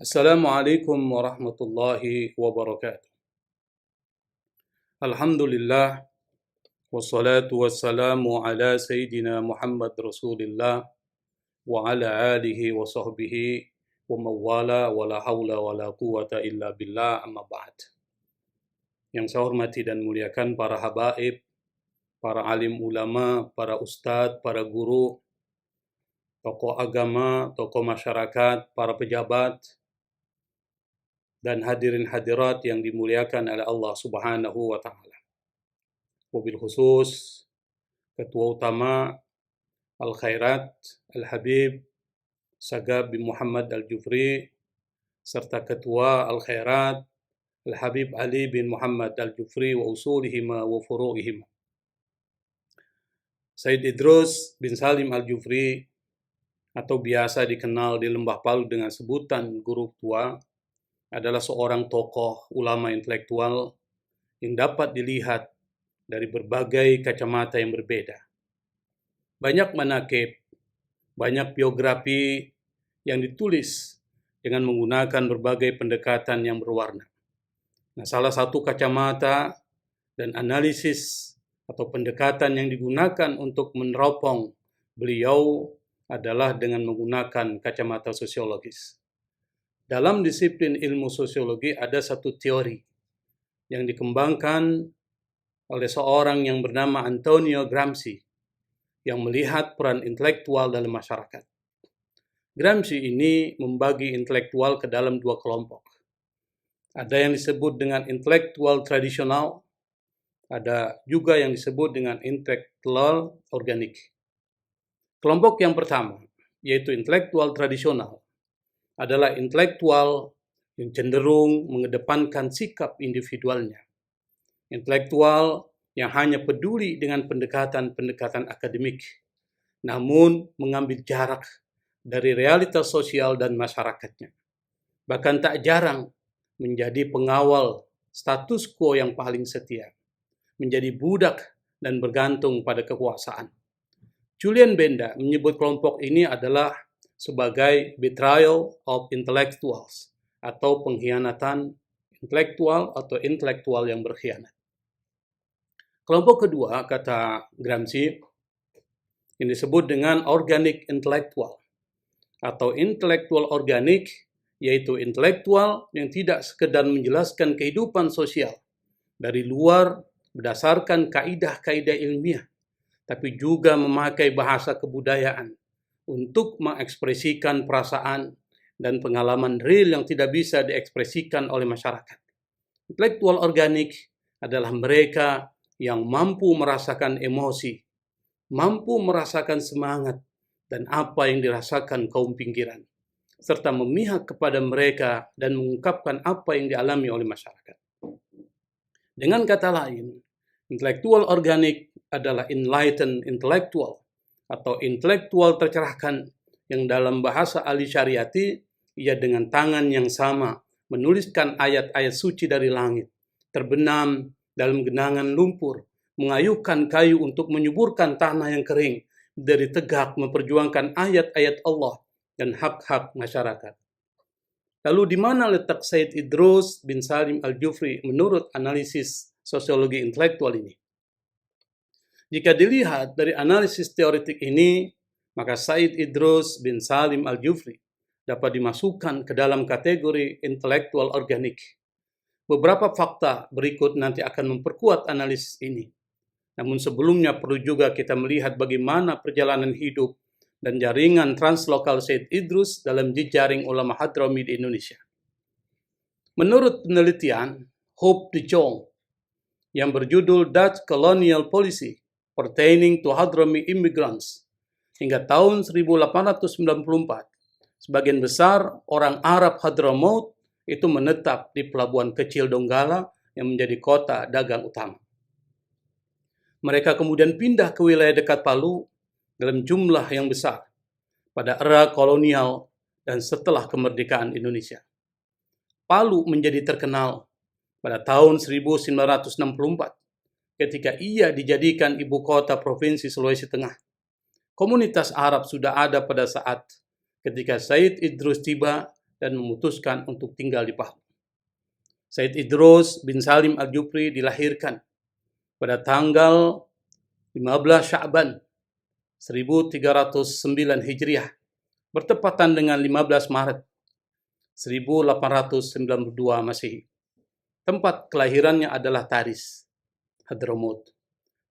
Assalamualaikum warahmatullahi wabarakatuh. Alhamdulillah, wassalatu wassalamu ala Sayyidina Muhammad Rasulillah wa ala alihi wa sahbihi wa mawala wa la hawla wa la quwata illa billah amma ba'd. Yang saya hormati dan muliakan para habaib, para alim ulama, para ustadz, para guru, tokoh agama, tokoh masyarakat, para pejabat, dan hadirin hadirat yang dimuliakan oleh Allah Subhanahu wa Ta'ala. Wabil khusus Ketua Utama Al-Khairat Al-Habib Sagab bin Muhammad Al-Jufri serta Ketua Al-Khairat Al-Habib Ali bin Muhammad Al-Jufri wa usulihima wa furu'ihima. Said Idrus bin Salim Al-Jufri atau biasa dikenal di Lembah Palu dengan sebutan Guru Tua adalah seorang tokoh ulama intelektual yang dapat dilihat dari berbagai kacamata yang berbeda. Banyak manaqib, banyak biografi yang ditulis dengan menggunakan berbagai pendekatan yang berwarna. Nah, salah satu kacamata dan analisis atau pendekatan yang digunakan untuk meneropong beliau adalah dengan menggunakan kacamata sosiologis. Dalam disiplin ilmu sosiologi ada satu teori yang dikembangkan oleh seorang yang bernama Antonio Gramsci yang melihat peran intelektual dalam masyarakat. Gramsci ini membagi intelektual ke dalam dua kelompok. Ada yang disebut dengan intelektual tradisional, ada juga yang disebut dengan intelektual organik. Kelompok yang pertama, yaitu intelektual tradisional, adalah intelektual yang cenderung mengedepankan sikap individualnya. Intelektual yang hanya peduli dengan pendekatan-pendekatan akademik, namun mengambil jarak dari realitas sosial dan masyarakatnya. Bahkan tak jarang menjadi pengawal status quo yang paling setia, menjadi budak dan bergantung pada kekuasaan. Julian Benda menyebut kelompok ini adalah sebagai betrayal of intellectuals atau pengkhianatan intelektual atau intelektual yang berkhianat. Kelompok kedua, kata Gramsci, yang disebut dengan organic intellectual atau intelektual organik, yaitu intelektual yang tidak sekedar menjelaskan kehidupan sosial dari luar berdasarkan kaidah-kaidah ilmiah, tapi juga memakai bahasa kebudayaan untuk mengekspresikan perasaan dan pengalaman real yang tidak bisa diekspresikan oleh masyarakat. Intelektual organik adalah mereka yang mampu merasakan emosi, mampu merasakan semangat dan apa yang dirasakan kaum pinggiran, serta memihak kepada mereka dan mengungkapkan apa yang dialami oleh masyarakat. Dengan kata lain, intelektual organik adalah enlightened intellectual atau intelektual tercerahkan yang dalam bahasa ahli syariati ia dengan tangan yang sama menuliskan ayat-ayat suci dari langit, terbenam dalam genangan lumpur, mengayuhkan kayu untuk menyuburkan tanah yang kering, dari tegak memperjuangkan ayat-ayat Allah dan hak-hak masyarakat. Lalu di mana letak Said Idrus bin Salim Al-Jufri menurut analisis sosiologi intelektual ini? Jika dilihat dari analisis teoretik ini, maka Said Idrus bin Salim Al-Jufri dapat dimasukkan ke dalam kategori intelektual organik. Beberapa fakta berikut nanti akan memperkuat analisis ini. Namun sebelumnya perlu juga kita melihat bagaimana perjalanan hidup dan jaringan translokal Said Idrus dalam jejaring ulama Hadrami di Indonesia. Menurut penelitian Hope de Jong yang berjudul Dutch Colonial Policy Pertaining to Hadrami Immigrants, hingga tahun 1894, sebagian besar orang Arab Hadramaut itu menetap di pelabuhan kecil Donggala yang menjadi kota dagang utama. Mereka kemudian pindah ke wilayah dekat Palu dalam jumlah yang besar pada era kolonial dan setelah kemerdekaan Indonesia. Palu menjadi terkenal pada tahun 1964 ketika ia dijadikan ibu kota Provinsi Sulawesi Tengah. Komunitas Arab sudah ada pada saat ketika Said Idrus tiba dan memutuskan untuk tinggal di Palu. Said Idrus bin Salim Al-Jufri dilahirkan pada tanggal 15 Sya'ban 1309 Hijriah, bertepatan dengan 15 Maret 1892 Masehi. Tempat kelahirannya adalah Taris, Hadramaut.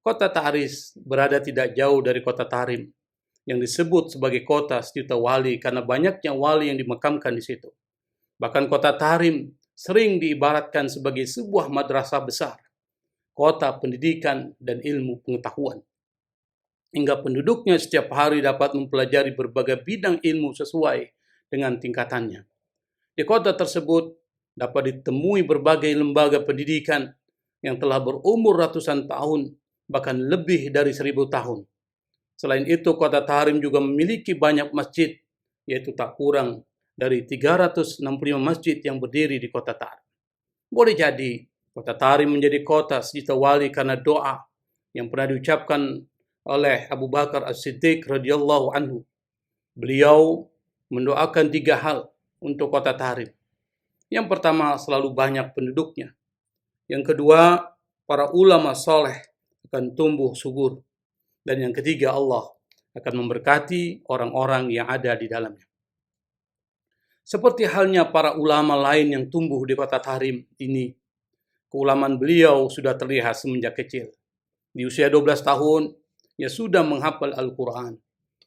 Kota Taris berada tidak jauh dari kota Tarim, yang disebut sebagai kota sejuta wali karena banyaknya wali yang dimakamkan di situ. Bahkan kota Tarim sering diibaratkan sebagai sebuah madrasah besar, kota pendidikan dan ilmu pengetahuan. Hingga penduduknya setiap hari dapat mempelajari berbagai bidang ilmu sesuai dengan tingkatannya. Di kota tersebut dapat ditemui berbagai lembaga pendidikan yang telah berumur ratusan tahun, bahkan lebih dari 1000 tahun. Selain itu, kota Tarim juga memiliki banyak masjid, yaitu tak kurang dari 365 masjid yang berdiri di kota Tarim. Boleh jadi, kota Tarim menjadi kota sejuta wali karena doa yang pernah diucapkan oleh Abu Bakar As-Siddiq radhiyallahu anhu. Beliau mendoakan 3 hal untuk kota Tarim. Yang pertama, selalu banyak penduduknya. Yang kedua, para ulama soleh akan tumbuh subur. Dan yang ketiga, Allah akan memberkati orang-orang yang ada di dalamnya. Seperti halnya para ulama lain yang tumbuh di kota Tarim ini, keulamaan beliau sudah terlihat semenjak kecil. Di usia 12 tahun, ia sudah menghafal Al-Quran.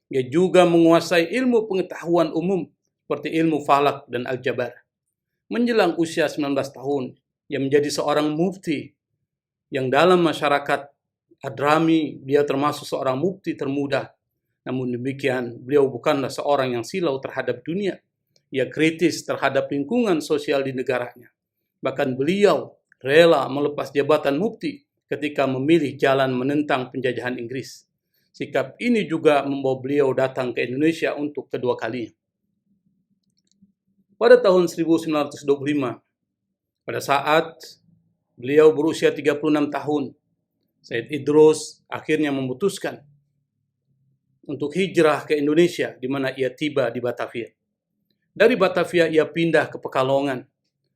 Ia juga menguasai ilmu pengetahuan umum seperti ilmu falak dan aljabar. Menjelang usia 19 tahun, ia menjadi seorang mufti yang dalam masyarakat Hadrami, dia termasuk seorang mufti termuda. Namun demikian, beliau bukanlah seorang yang silau terhadap dunia. Ia kritis terhadap lingkungan sosial di negaranya. Bahkan beliau rela melepas jabatan mufti ketika memilih jalan menentang penjajahan Inggris. Sikap ini juga membawa beliau datang ke Indonesia untuk kedua kalinya. Pada tahun 1925, pada saat beliau berusia 36 tahun, Said Idrus akhirnya memutuskan untuk hijrah ke Indonesia, di mana ia tiba di Batavia. Dari Batavia ia pindah ke Pekalongan,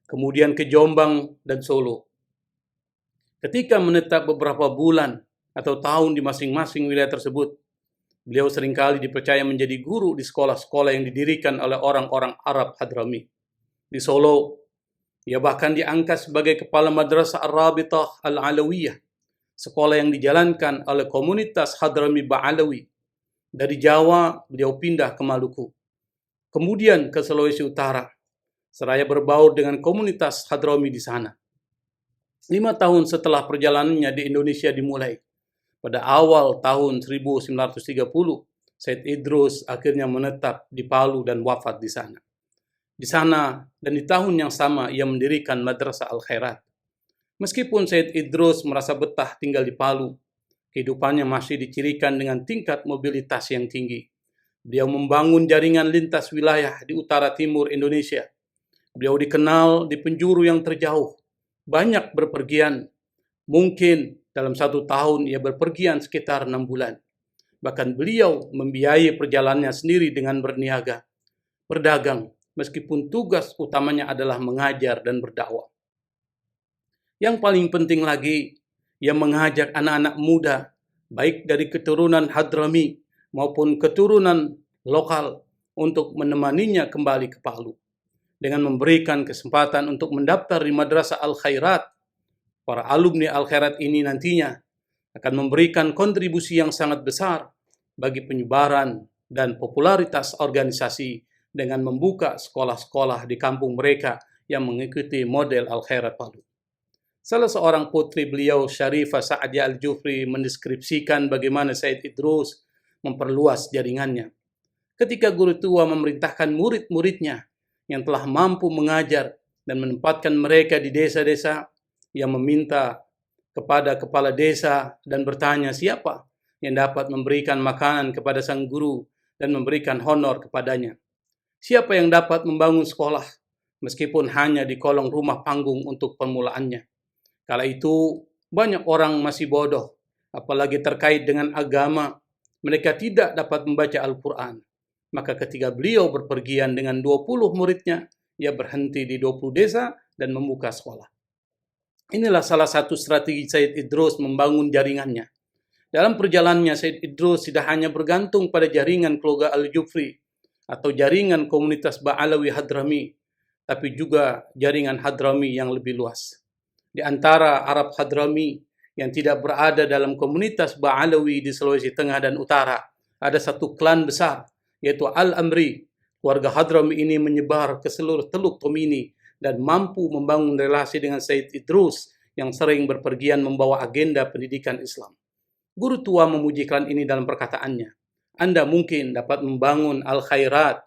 kemudian ke Jombang dan Solo. Ketika menetap beberapa bulan atau tahun di masing-masing wilayah tersebut, beliau seringkali dipercaya menjadi guru di sekolah-sekolah yang didirikan oleh orang-orang Arab Hadrami. Di Solo, ia bahkan diangkat sebagai kepala Madrasah Ar-Rabitah Al-Alawiyah, sekolah yang dijalankan oleh komunitas Hadrami Ba'alawi. Dari Jawa, beliau pindah ke Maluku, kemudian ke Sulawesi Utara, seraya berbaur dengan komunitas Hadrami di sana. 5 tahun setelah perjalanannya di Indonesia dimulai, pada awal tahun 1930, Said Idrus akhirnya menetap di Palu dan wafat di sana. Di sana dan di tahun yang sama ia mendirikan Madrasah Al-Khairat. Meskipun Said Idrus merasa betah tinggal di Palu, kehidupannya masih dicirikan dengan tingkat mobilitas yang tinggi. Beliau membangun jaringan lintas wilayah di utara timur Indonesia. Beliau dikenal di penjuru yang terjauh, banyak berpergian. Mungkin dalam 1 tahun ia berpergian sekitar 6 bulan. Bahkan beliau membiayai perjalanannya sendiri dengan berniaga, berdagang, meskipun tugas utamanya adalah mengajar dan berdakwah. Yang paling penting lagi, ia mengajak anak-anak muda, baik dari keturunan Hadrami maupun keturunan lokal, untuk menemaninya kembali ke Palu, dengan memberikan kesempatan untuk mendaftar di Madrasah Al-Khairat. Para alumni Al-Khairat ini nantinya akan memberikan kontribusi yang sangat besar bagi penyebaran dan popularitas organisasi dengan membuka sekolah-sekolah di kampung mereka yang mengikuti model Al-Khairat Palu. Salah seorang putri beliau, Syarifah Sa'adiyah Al-Jufri, mendeskripsikan bagaimana Said Idrus memperluas jaringannya. Ketika guru tua memerintahkan murid-muridnya yang telah mampu mengajar dan menempatkan mereka di desa-desa, ia meminta kepada kepala desa dan bertanya siapa yang dapat memberikan makanan kepada sang guru dan memberikan honor kepadanya. Siapa yang dapat membangun sekolah, meskipun hanya di kolong rumah panggung untuk permulaannya. Kala itu, banyak orang masih bodoh, apalagi terkait dengan agama. Mereka tidak dapat membaca Al-Quran. Maka ketika beliau berpergian dengan 20 muridnya, ia berhenti di 20 desa dan membuka sekolah. Inilah salah satu strategi Said Idrus membangun jaringannya. Dalam perjalanannya, Said Idrus tidak hanya bergantung pada jaringan keluarga Al-Jufri atau jaringan komunitas Ba'alawi Hadrami, tapi juga jaringan Hadrami yang lebih luas. Di antara Arab Hadrami yang tidak berada dalam komunitas Ba'alawi di Sulawesi Tengah dan Utara, ada satu klan besar, yaitu Al-Amri. Warga Hadrami ini menyebar ke seluruh Teluk Tomini dan mampu membangun relasi dengan Said Idrus yang sering berpergian membawa agenda pendidikan Islam. Guru tua memuji klan ini dalam perkataannya, Anda mungkin dapat membangun al-khairat,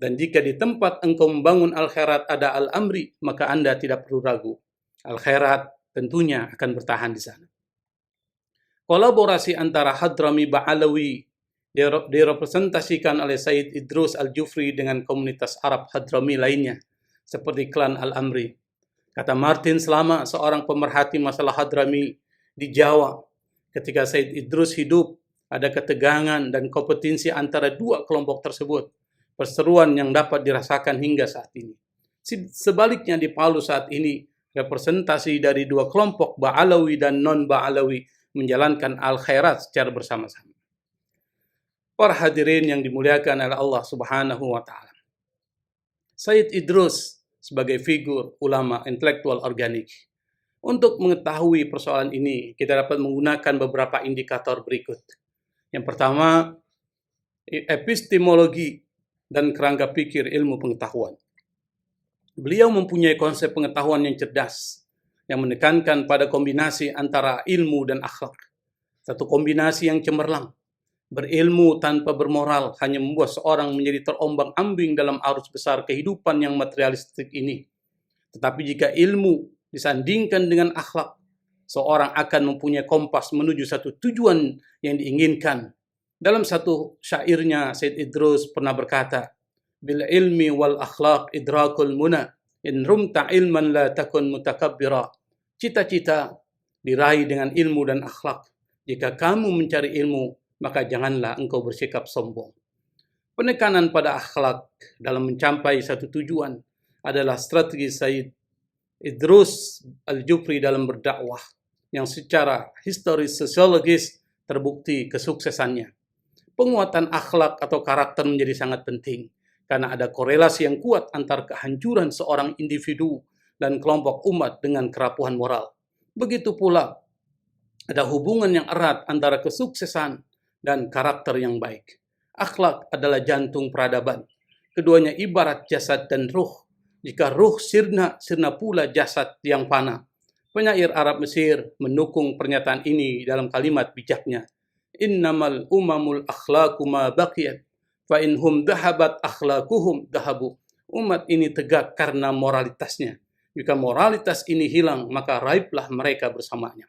dan jika di tempat engkau membangun al-khairat ada al-amri, maka Anda tidak perlu ragu. Al-khairat tentunya akan bertahan di sana. Kolaborasi antara Hadrami Ba'alawi direpresentasikan oleh Said Idrus Al-Jufri dengan komunitas Arab Hadrami lainnya, seperti klan Al-Amri. Kata Martin Selama, seorang pemerhati masalah Hadrami di Jawa, ketika Said Idrus hidup, ada ketegangan dan kompetensi antara dua kelompok tersebut, perseteruan yang dapat dirasakan hingga saat ini. Sebaliknya di Palu saat ini, representasi dari dua kelompok Ba'alawi dan non-Ba'alawi menjalankan al-khairat secara bersama-sama. Para hadirin yang dimuliakan oleh Allah Subhanahu wa Ta'ala, Said Idrus sebagai figur ulama intelektual organik. Untuk mengetahui persoalan ini, kita dapat menggunakan beberapa indikator berikut. Yang pertama, epistemologi dan kerangka pikir ilmu pengetahuan. Beliau mempunyai konsep pengetahuan yang cerdas, yang menekankan pada kombinasi antara ilmu dan akhlak. Satu kombinasi yang cemerlang. Berilmu tanpa bermoral hanya membuat seorang menjadi terombang-ambing dalam arus besar kehidupan yang materialistik ini. Tetapi jika ilmu disandingkan dengan akhlak, seorang akan mempunyai kompas menuju satu tujuan yang diinginkan. Dalam satu syairnya, Said Idrus pernah berkata, Bil ilmi wal akhlaq idrakul muna, in rumta ilman la takun mutakabbira. Cita-cita diraih dengan ilmu dan akhlak. Jika kamu mencari ilmu, maka janganlah engkau bersikap sombong. Penekanan pada akhlak dalam mencapai satu tujuan adalah strategi Said Idrus Al-Jufri dalam berdakwah yang secara historis sosiologis terbukti kesuksesannya. Penguatan akhlak atau karakter menjadi sangat penting karena ada korelasi yang kuat antara kehancuran seorang individu dan kelompok umat dengan kerapuhan moral. Begitu pula ada hubungan yang erat antara kesuksesan dan karakter yang baik. Akhlak adalah jantung peradaban. Keduanya ibarat jasad dan ruh. Jika ruh sirna, sirna pula jasad yang fana. Penyair Arab Mesir mendukung pernyataan ini dalam kalimat bijaknya. Innamal umamul akhlaqu ma baqiyat, fa inhum dahabat akhlaquhum dahabu. Umat ini tegak karena moralitasnya. Jika moralitas ini hilang, maka raiblah mereka bersamanya.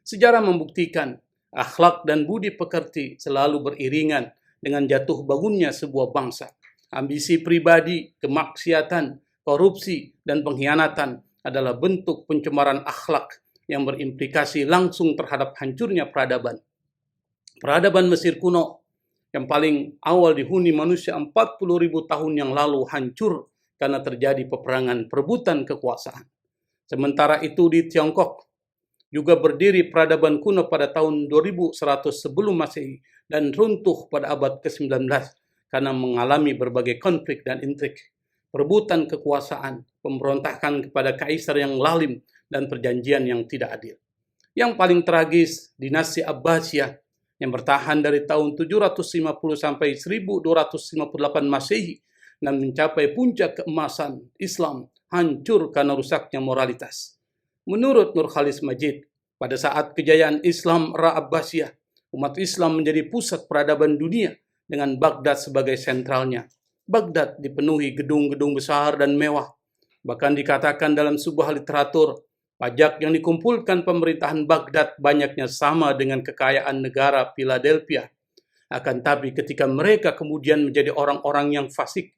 Sejarah membuktikan akhlak dan budi pekerti selalu beriringan dengan jatuh bangunnya sebuah bangsa. Ambisi pribadi, kemaksiatan, korupsi, dan pengkhianatan adalah bentuk pencemaran akhlak yang berimplikasi langsung terhadap hancurnya peradaban. Peradaban Mesir kuno yang paling awal dihuni manusia 40.000 tahun yang lalu hancur karena terjadi peperangan perebutan kekuasaan. Sementara itu di Tiongkok juga berdiri peradaban kuno pada tahun 2100 sebelum Masehi dan runtuh pada abad ke-19 karena mengalami berbagai konflik dan intrik, perebutan kekuasaan, pemberontakan kepada kaisar yang lalim, dan perjanjian yang tidak adil. Yang paling tragis, dinasti Abbasiyah yang bertahan dari tahun 750 sampai 1258 Masehi dan mencapai puncak keemasan Islam hancur karena rusaknya moralitas. Menurut Nurkhalis Majid, pada saat kejayaan Islam era Abbasiyah, umat Islam menjadi pusat peradaban dunia dengan Baghdad sebagai sentralnya. Baghdad dipenuhi gedung-gedung besar dan mewah. Bahkan dikatakan dalam sebuah literatur, pajak yang dikumpulkan pemerintahan Baghdad banyaknya sama dengan kekayaan negara Philadelphia. Akan tapi ketika mereka kemudian menjadi orang-orang yang fasik,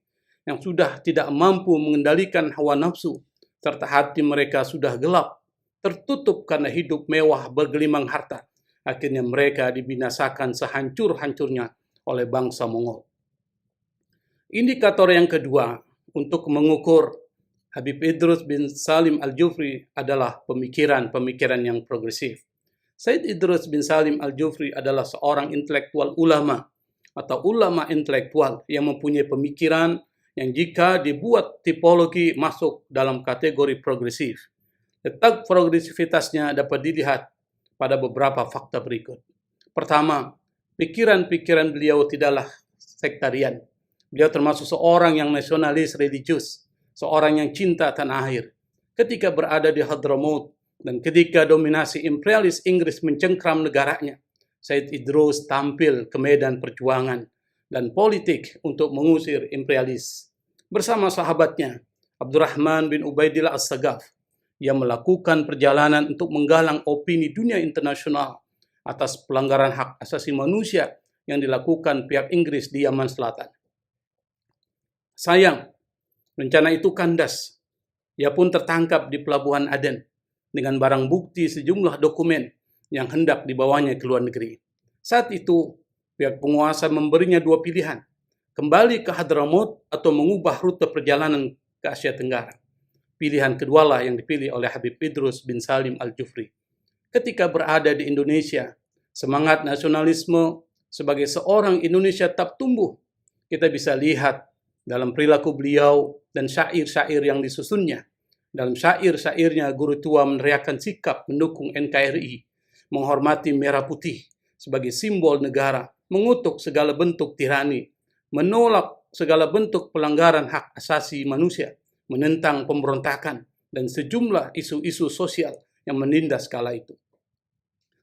yang sudah tidak mampu mengendalikan hawa nafsu, serta hati mereka sudah gelap, tertutup karena hidup mewah bergelimang harta. Akhirnya mereka dibinasakan sehancur-hancurnya oleh bangsa Mongol. Indikator yang kedua untuk mengukur Habib Idrus bin Salim Al-Jufri adalah pemikiran-pemikiran yang progresif. Said Idrus bin Salim Al-Jufri adalah seorang intelektual ulama atau ulama intelektual yang mempunyai pemikiran yang jika dibuat tipologi masuk dalam kategori progresif. Letak progresivitasnya dapat dilihat pada beberapa fakta berikut. Pertama, pikiran-pikiran beliau tidaklah sektarian. Beliau termasuk seorang yang nasionalis religius, seorang yang cinta tanah air. Ketika berada di Hadramaut dan ketika dominasi imperialis Inggris mencengkram negaranya, Said Idrus tampil ke medan perjuangan dan politik untuk mengusir imperialis. Bersama sahabatnya, Abdurrahman bin Ubaidillah As-Sagaf, yang melakukan perjalanan untuk menggalang opini dunia internasional atas pelanggaran hak asasi manusia yang dilakukan pihak Inggris di Yaman Selatan. Sayang, rencana itu kandas. Ia pun tertangkap di Pelabuhan Aden dengan barang bukti sejumlah dokumen yang hendak dibawanya ke luar negeri. Saat itu, pihak penguasa memberinya dua pilihan, kembali ke Hadramaut atau mengubah rute perjalanan ke Asia Tenggara. Pilihan kedualah yang dipilih oleh Habib Idrus bin Salim Al-Jufri. Ketika berada di Indonesia, semangat nasionalisme sebagai seorang Indonesia tetap tumbuh. Kita bisa lihat dalam perilaku beliau dan syair-syair yang disusunnya. Dalam syair-syairnya, guru tua meneriakkan sikap mendukung NKRI, menghormati merah putih sebagai simbol negara, mengutuk segala bentuk tirani, menolak segala bentuk pelanggaran hak asasi manusia, menentang pemberontakan, dan sejumlah isu-isu sosial yang menindas kala itu.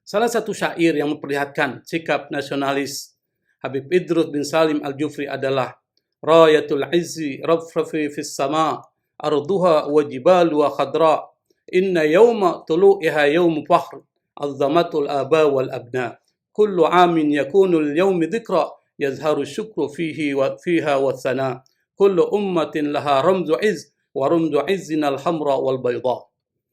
Salah satu syair yang memperlihatkan sikap nasionalis Habib Idrus bin Salim Al-Jufri adalah Rayatul Izzi rafrafi fis sama arduha wa jibalu wa khadra inna yawma tulu'iha yawmu fakhr azzamatul aba wal abna kullu amin yakunu al-yawmi dhikra yazharu syukru fihi wa fiha wa thana kullu ummatin laha ramzu izz wa ramzu izzina al-hamra wal bayda.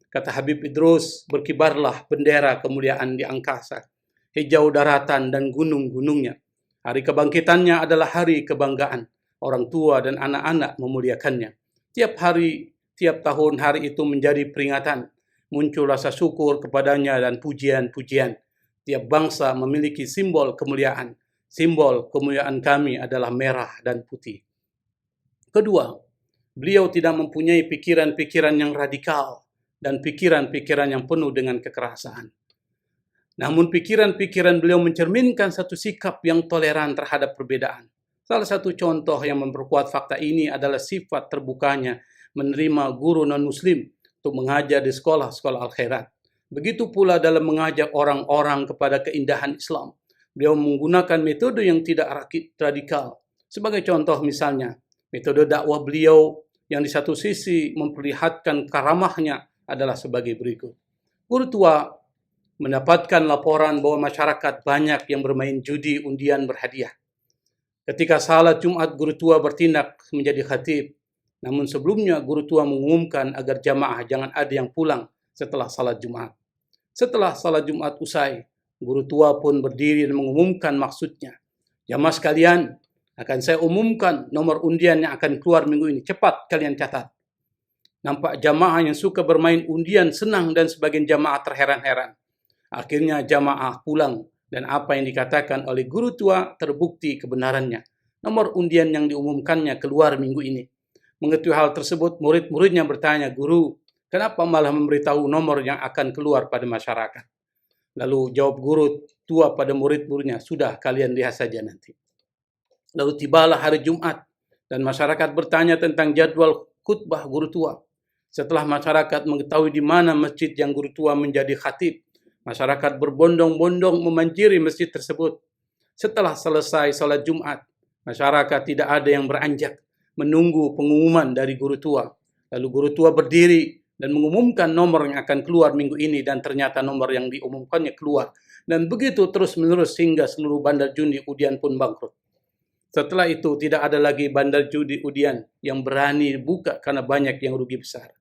Kata Habib Idrus, berkibarlah bendera kemuliaan di angkasa, hijau daratan dan gunung-gunungnya. Hari kebangkitannya adalah hari kebanggaan. Orang tua dan anak-anak memuliakannya. Tiap hari, tiap tahun hari itu menjadi peringatan. Muncul rasa syukur kepadanya dan pujian-pujian. Tiap bangsa memiliki simbol kemuliaan. Simbol kemuliaan kami adalah merah dan putih. Kedua, beliau tidak mempunyai pikiran-pikiran yang radikal dan pikiran-pikiran yang penuh dengan kekerasan. Namun pikiran-pikiran beliau mencerminkan satu sikap yang toleran terhadap perbedaan. Salah satu contoh yang memperkuat fakta ini adalah sifat terbukanya menerima guru non-muslim untuk mengajar di sekolah-sekolah al-khairat. Begitu pula dalam mengajak orang-orang kepada keindahan Islam. Beliau menggunakan metode yang tidak radikal. Sebagai contoh misalnya, metode dakwah beliau yang di satu sisi memperlihatkan karamahnya adalah sebagai berikut. Guru tua mendapatkan laporan bahwa masyarakat banyak yang bermain judi undian berhadiah. Ketika salat Jumat, guru tua bertindak menjadi khatib. Namun sebelumnya guru tua mengumumkan agar jamaah jangan ada yang pulang setelah salat Jumat. Setelah salat Jumat usai, guru tua pun berdiri dan mengumumkan maksudnya. Jamaah sekalian, akan saya umumkan nomor undian yang akan keluar minggu ini. Cepat kalian catat. Nampak jamaah yang suka bermain undian senang dan sebagian jamaah terheran-heran. Akhirnya jamaah pulang dan apa yang dikatakan oleh guru tua terbukti kebenarannya. Nomor undian yang diumumkannya keluar minggu ini. Mengetahui hal tersebut, murid-muridnya bertanya, "Guru, kenapa malah memberitahu nomor yang akan keluar pada masyarakat?" Lalu jawab guru tua pada murid-muridnya, "Sudah, kalian lihat saja nanti." Lalu tibalah hari Jumat dan masyarakat bertanya tentang jadwal khutbah guru tua. Setelah masyarakat mengetahui di mana masjid yang guru tua menjadi khatib, masyarakat berbondong-bondong memanjiri masjid tersebut. Setelah selesai salat Jumat, masyarakat tidak ada yang beranjak menunggu pengumuman dari guru tua. Lalu guru tua berdiri dan mengumumkan nomor yang akan keluar minggu ini dan ternyata nomor yang diumumkannya keluar. Dan begitu terus-menerus hingga seluruh bandar judi undian pun bangkrut. Setelah itu tidak ada lagi bandar judi undian yang berani buka karena banyak yang rugi besar.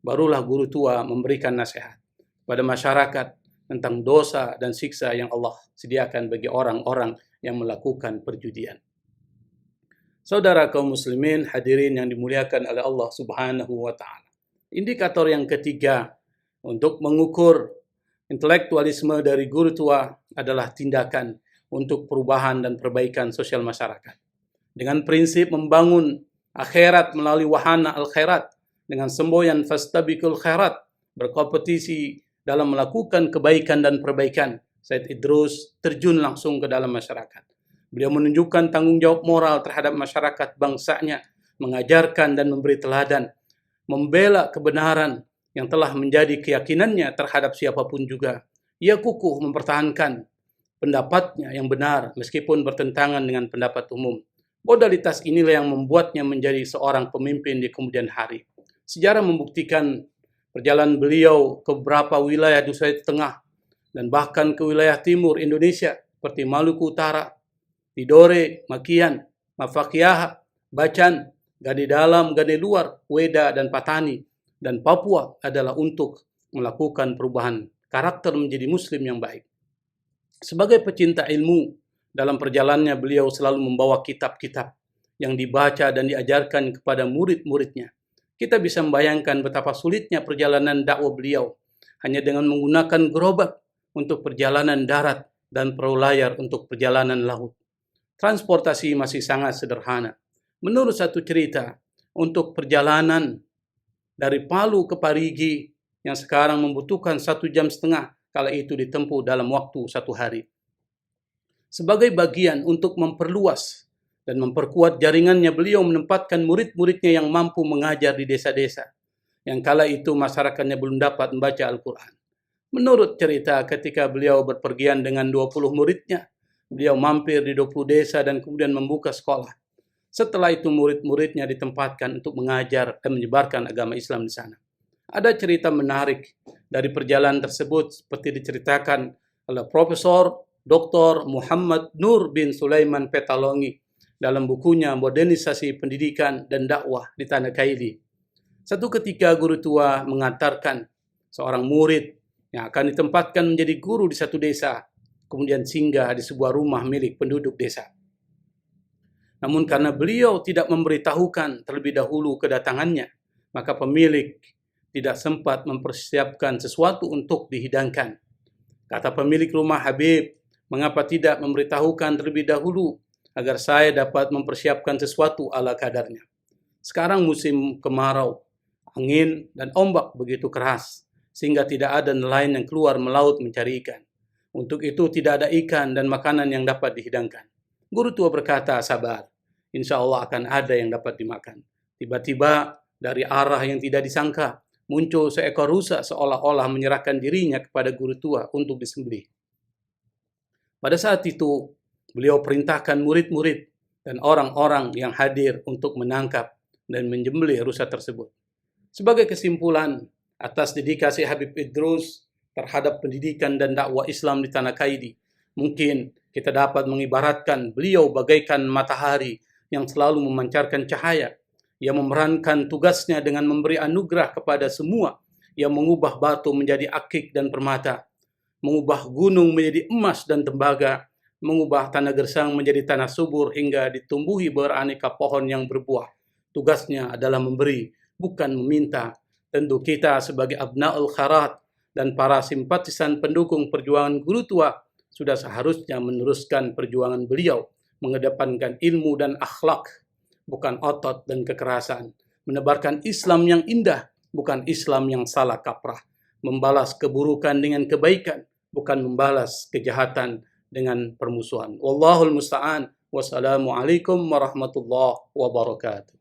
Barulah guru tua memberikan nasihat pada masyarakat tentang dosa dan siksa yang Allah sediakan bagi orang-orang yang melakukan perjudian. Saudara kaum muslimin, hadirin yang dimuliakan oleh Allah Subhanahu wa taala. Indikator yang ketiga untuk mengukur intelektualisme dari guru tua adalah tindakan untuk perubahan dan perbaikan sosial masyarakat. Dengan prinsip membangun akhirat melalui wahana al-khairat, dengan semboyan fastabiqul khairat, berkompetisi dalam melakukan kebaikan dan perbaikan, Said Idrus terjun langsung ke dalam masyarakat. Beliau menunjukkan tanggung jawab moral terhadap masyarakat bangsanya, mengajarkan dan memberi teladan, membela kebenaran yang telah menjadi keyakinannya terhadap siapapun juga. Ia kukuh mempertahankan pendapatnya yang benar meskipun bertentangan dengan pendapat umum. Modalitas inilah yang membuatnya menjadi seorang pemimpin di kemudian hari. Sejarah membuktikan perjalanan beliau ke beberapa wilayah di Sulawesi Tengah dan bahkan ke wilayah timur Indonesia seperti Maluku Utara, Tidore, Makian, Mafakiah, Bacan, Gade Dalam, Gade Luar, Weda, dan Patani, dan Papua adalah untuk melakukan perubahan karakter menjadi muslim yang baik. Sebagai pecinta ilmu, dalam perjalanannya beliau selalu membawa kitab-kitab yang dibaca dan diajarkan kepada murid-muridnya. Kita bisa membayangkan betapa sulitnya perjalanan dakwah beliau hanya dengan menggunakan gerobak untuk perjalanan darat dan perahu layar untuk perjalanan laut. Transportasi masih sangat sederhana. Menurut satu cerita, untuk perjalanan dari Palu ke Parigi yang sekarang membutuhkan 1,5 jam, kala itu ditempuh dalam waktu 1 hari. Sebagai bagian untuk memperluas dan memperkuat jaringannya, beliau menempatkan murid-muridnya yang mampu mengajar di desa-desa, yang kala itu masyarakatnya belum dapat membaca Al-Quran. Menurut cerita, ketika beliau berpergian dengan 20 muridnya, beliau mampir di 20 desa dan kemudian membuka sekolah. Setelah itu murid-muridnya ditempatkan untuk mengajar dan menyebarkan agama Islam di sana. Ada cerita menarik dari perjalanan tersebut seperti diceritakan oleh Profesor Dr. Muhammad Nur bin Sulaiman Petalongi dalam bukunya Modernisasi Pendidikan dan Dakwah di Tanah Kaili. Satu ketika guru tua mengantarkan seorang murid yang akan ditempatkan menjadi guru di satu desa, kemudian singgah di sebuah rumah milik penduduk desa. Namun karena beliau tidak memberitahukan terlebih dahulu kedatangannya, maka pemilik tidak sempat mempersiapkan sesuatu untuk dihidangkan. Kata pemilik rumah, "Habib, mengapa tidak memberitahukan terlebih dahulu agar saya dapat mempersiapkan sesuatu ala kadarnya? Sekarang musim kemarau, angin dan ombak begitu keras, sehingga tidak ada nelayan yang keluar melaut mencari ikan. Untuk itu tidak ada ikan dan makanan yang dapat dihidangkan." Guru tua berkata, "Sabar, insya Allah akan ada yang dapat dimakan." Tiba-tiba dari arah yang tidak disangka, muncul seekor rusa seolah-olah menyerahkan dirinya kepada guru tua untuk disembelih. Pada saat itu, beliau perintahkan murid-murid dan orang-orang yang hadir untuk menangkap dan menyembelih rusa tersebut. Sebagai kesimpulan, atas dedikasi Habib Idrus terhadap pendidikan dan dakwah Islam di Tanah Kaili, mungkin kita dapat mengibaratkan beliau bagaikan matahari yang selalu memancarkan cahaya. Ia memerankan tugasnya dengan memberi anugerah kepada semua, yang mengubah batu menjadi akik dan permata, mengubah gunung menjadi emas dan tembaga, mengubah tanah gersang menjadi tanah subur hingga ditumbuhi beraneka pohon yang berbuah. Tugasnya adalah memberi, bukan meminta. Tentu kita sebagai abna'ul kharat dan para simpatisan pendukung perjuangan guru tua sudah seharusnya meneruskan perjuangan beliau, mengedepankan ilmu dan akhlak, bukan otot dan kekerasan, menebarkan Islam yang indah, bukan Islam yang salah kaprah, membalas keburukan dengan kebaikan, bukan membalas kejahatan dengan permusuhan. Wallahul musta'an. Wassalamualaikum warahmatullahi wabarakatuh.